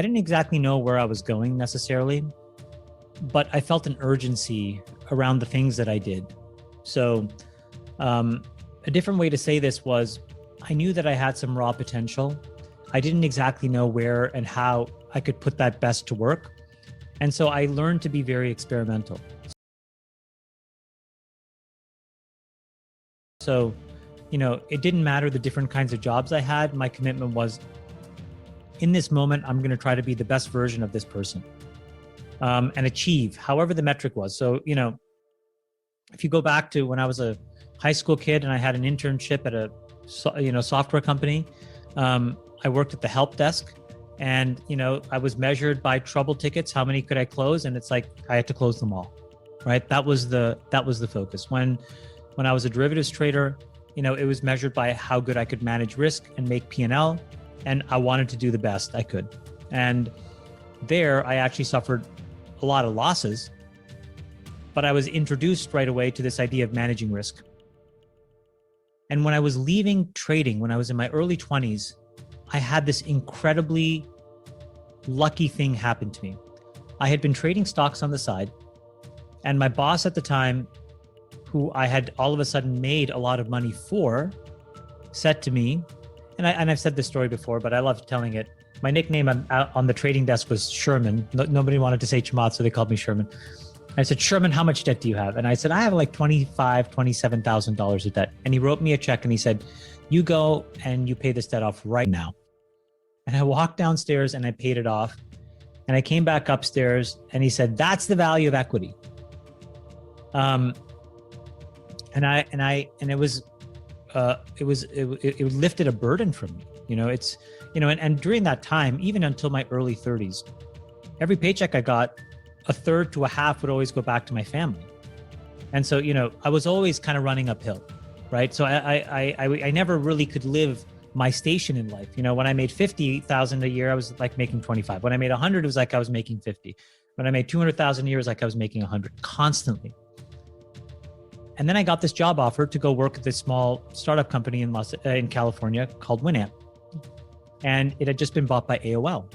I didn't exactly know where I was going necessarily, but I felt an urgency around the things that I did. So a different way to say this was, I knew that I had some raw potential. I didn't exactly know where and how I could put that best to work. And so I learned to be very experimental. So, it didn't matter the different kinds of jobs I had. My commitment was, in this moment, I'm going to try to be the best version of this person and achieve however the metric was. So, if you go back to when I was a high school kid and I had an internship at a software company, I worked at the help desk, and I was measured by trouble tickets. How many could I close? And it's like I had to close them all, right? That was the focus. When I was a derivatives trader, it was measured by how good I could manage risk and make P&L, and I wanted to do the best I could. And there, I actually suffered a lot of losses, but I was introduced right away to this idea of managing risk. And when I was leaving trading, when I was in my early 20s, I had this incredibly lucky thing happen to me. I had been trading stocks on the side, and my boss at the time, who I had all of a sudden made a lot of money for, said to me, and I've said this story before, but I love telling it. My nickname on the trading desk was Sherman. Nobody wanted to say Chamath, so they called me Sherman. I said, Sherman, how much debt do you have? And I said, I have like $27,000 of debt. And he wrote me a check and he said, you go and you pay this debt off right now. And I walked downstairs and I paid it off. And I came back upstairs and he said, that's the value of equity. And it lifted a burden from me. And during that time, even until my early 30s, every paycheck I got, a third to a half would always go back to my family. And so, I was always kind of running uphill, right? So I never really could live my station in life. When I made 50,000 a year, I was like making 25. When I made 100, it was like I was making 50. When I made 200,000 a year, it was like I was making 100 constantly. And then I got this job offer to go work at this small startup company in California called Winamp. And it had just been bought by AOL.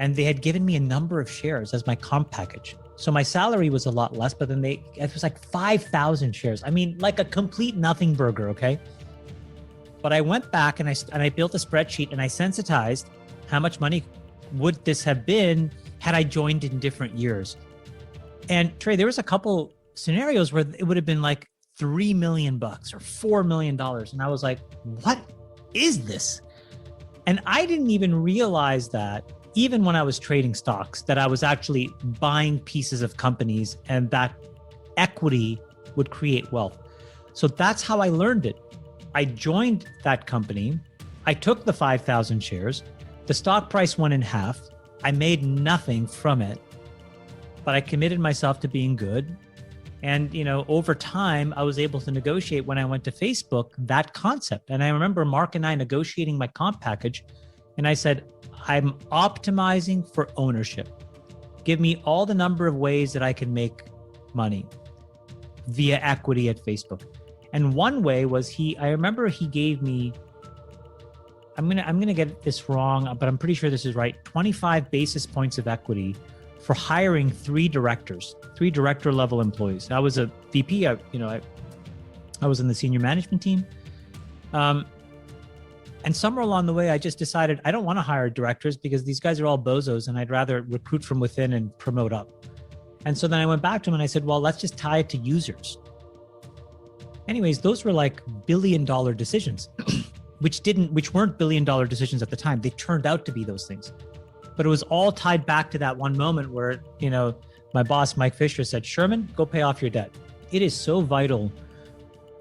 And they had given me a number of shares as my comp package. So my salary was a lot less, but then it was like 5,000 shares. I mean, like a complete nothing burger, okay? But I went back and I built a spreadsheet and I sensitized how much money would this have been had I joined in different years. And Trey, there was a couple scenarios where it would have been like $3 million or $4 million. And I was like, what is this? And I didn't even realize that even when I was trading stocks, that I was actually buying pieces of companies and that equity would create wealth. So that's how I learned it. I joined that company. I took the 5,000 shares. The stock price went in half. I made nothing from it, but I committed myself to being good. And, over time, I was able to negotiate when I went to Facebook, that concept. And I remember Mark and I negotiating my comp package. And I said, I'm optimizing for ownership. Give me all the number of ways that I can make money via equity at Facebook. And one way was I remember he gave me, I'm gonna get this wrong, but I'm pretty sure this is right, 25 basis points of equity for hiring 3 director level employees. I was a VP, I was in the senior management team. And somewhere along the way, I just decided I don't want to hire directors because these guys are all bozos and I'd rather recruit from within and promote up. And so then I went back to him and I said, well, let's just tie it to users. Anyways, those were like billion-dollar decisions, which weren't billion-dollar decisions at the time. They turned out to be those things. But it was all tied back to that one moment where, my boss, Mike Fisher, said, Sherman, go pay off your debt. It is so vital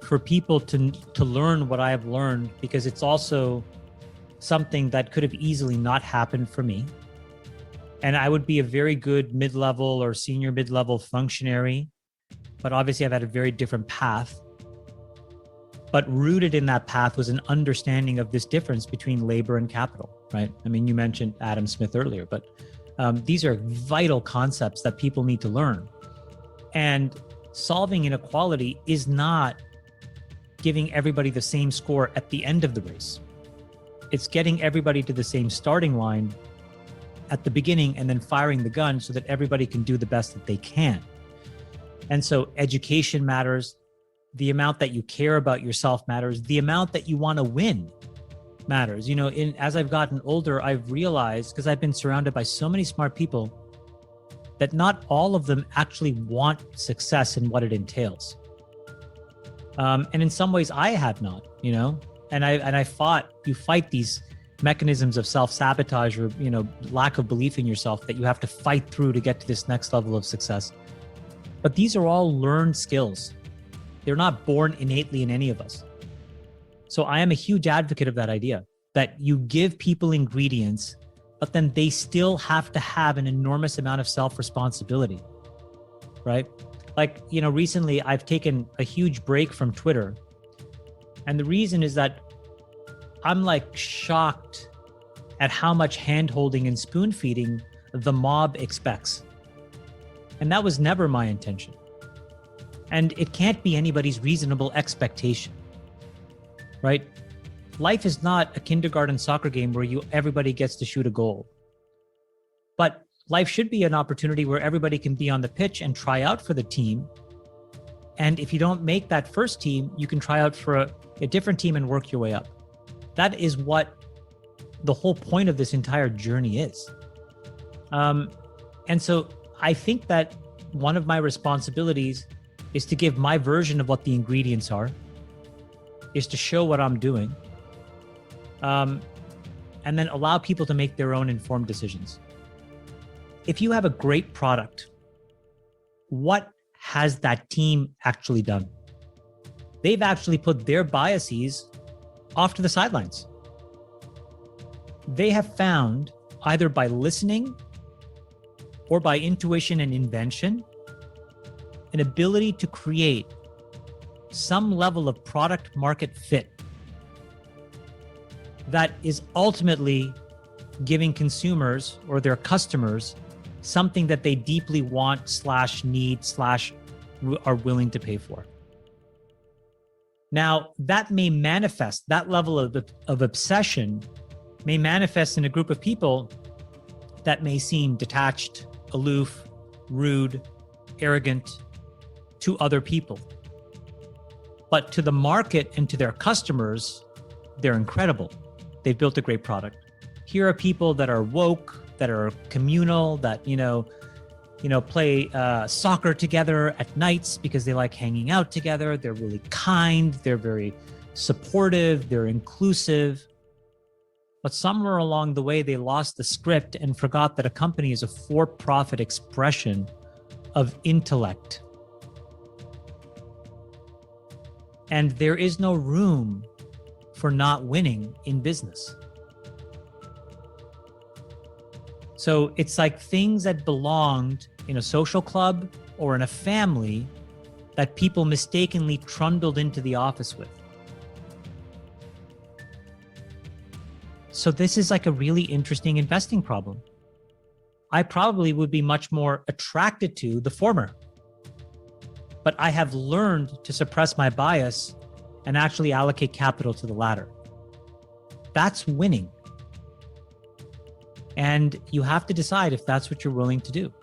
for people to learn what I have learned, because it's also something that could have easily not happened for me. And I would be a very good mid-level or senior mid-level functionary, but obviously I've had a very different path. But rooted in that path was an understanding of this difference between labor and capital, right? I mean, you mentioned Adam Smith earlier, but these are vital concepts that people need to learn. And solving inequality is not giving everybody the same score at the end of the race. It's getting everybody to the same starting line at the beginning and then firing the gun so that everybody can do the best that they can. And so education matters. The amount that you care about yourself matters. The amount that you want to win matters. As I've gotten older, I've realized, because I've been surrounded by so many smart people, that not all of them actually want success and what it entails. And in some ways I have not, and I you fight these mechanisms of self-sabotage or, lack of belief in yourself that you have to fight through to get to this next level of success. But these are all learned skills. They're not born innately in any of us. So I am a huge advocate of that idea, that you give people ingredients, but then they still have to have an enormous amount of self-responsibility, right? Like, recently I've taken a huge break from Twitter. And the reason is that I'm like shocked at how much hand-holding and spoon-feeding the mob expects. And that was never my intention. And it can't be anybody's reasonable expectation, right? Life is not a kindergarten soccer game where everybody gets to shoot a goal. But life should be an opportunity where everybody can be on the pitch and try out for the team. And if you don't make that first team, you can try out for a different team and work your way up. That is what the whole point of this entire journey is. And so I think that one of my responsibilities is to give my version of what the ingredients are, is to show what I'm doing, and then allow people to make their own informed decisions. If you have a great product, what has that team actually done? They've actually put their biases off to the sidelines. They have found, either by listening or by intuition and invention, an ability to create some level of product market fit that is ultimately giving consumers or their customers something that they deeply want / need / are willing to pay for. Now, that may manifest, that level of obsession may manifest in a group of people that may seem detached, aloof, rude, arrogant to other people. But to the market and to their customers, they're incredible. They've built a great product. Here are people that are woke, that are communal, that, play soccer together at nights because they like hanging out together. They're really kind. They're very supportive. They're inclusive. But somewhere along the way, they lost the script and forgot that a company is a for-profit expression of intellect. And there is no room for not winning in business. So it's like things that belonged in a social club or in a family that people mistakenly trundled into the office with. So this is like a really interesting investing problem. I probably would be much more attracted to the former, but I have learned to suppress my bias and actually allocate capital to the latter. That's winning. And you have to decide if that's what you're willing to do.